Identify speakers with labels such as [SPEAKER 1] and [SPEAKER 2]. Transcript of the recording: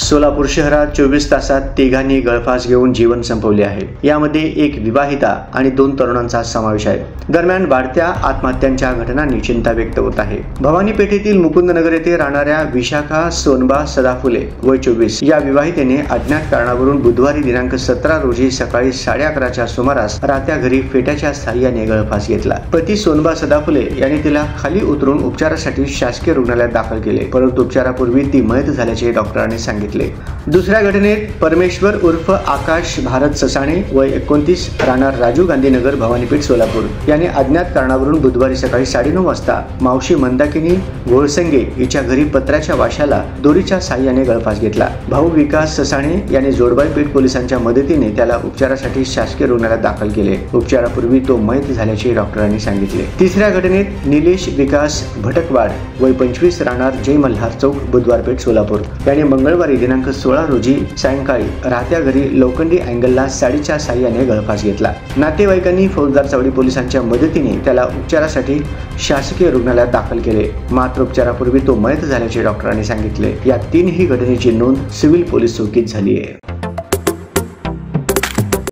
[SPEAKER 1] सोलापूर शहरात 24 तासात तिघांनी गळफास घेऊन जीवन संपवले आहे। यामध्ये एक विवाहिता आणि 2 तरुणांचा समावेश आहे। दरम्यान वाढत्या आत्महत्यांच्या घटनांनी चिंता व्यक्त होत आहे। भवानी पेठेतील मुकुंदनगर येथे राहणाऱ्या विशाखा सोनबा सदाफुले वय 24 या विवाहितेने अज्ञात कारणावरून बुधवारी दिनांक 17 रोजी सकाळी 11:30च्या सुमारास राहत्या घरी फेट्याच्या साहाय्याने गळफास घेतला। पती सोनबा सदाफुले यांनी तिला खाली उतरून उपचारासाठी शासकीय रुग्णालयात दाखल केले, परंतु उपचारापूर्वी ती मयत झाल्याचे डॉक्टरांनी सांगितले। दुसऱ्या घटनेत परमेश्वर उर्फ आकाश भारत ससाणे वय 29 राहणार राजीव गांधी नगर भवानीपेठ सोलापूर याने अज्ञात कारणावरून बुधवारी सकाळी 9:30 वाजता मावशी मंदाकिनी घोळसंगे हिच्या घरी पत्र्याच्या वाशाला दोरीच्या साहाय्याने गळफास घेतला। भाऊ विकास ससाणे याने जोडबाई पेठ पोलिसांच्या मदतीने त्याला उपचारासाठी शासकीय रुग्णालयात दाखल केले। उपचारापूर्वी तो मयत झाल्याचे डॉक्टरांनी सांगितले। तिसऱ्या घटनेत निलेश विकास भटकवाड वय 25 राहणार जय मल्हार चौक बुधवार पेठ सोलापूर याने मंगळवारी दिनांक 16 रोजी सायंकाळी राहत्या घरी लोखंडी अँगलला साडीच्या साहाय्याने गळफास घेतला। नातेवाईकांनी फौजदार चौडी पोलिसांच्या मदतीने त्याला उपचारासाठी शासकीय रुग्णालयात दाखल केले, मात्र उपचारापूर्वी तो मयत झाल्याचे डॉक्टरांनी सांगितले। या 3ही घटनेची नोंद सिव्हिल पोलीस चौकीत झाली आहे।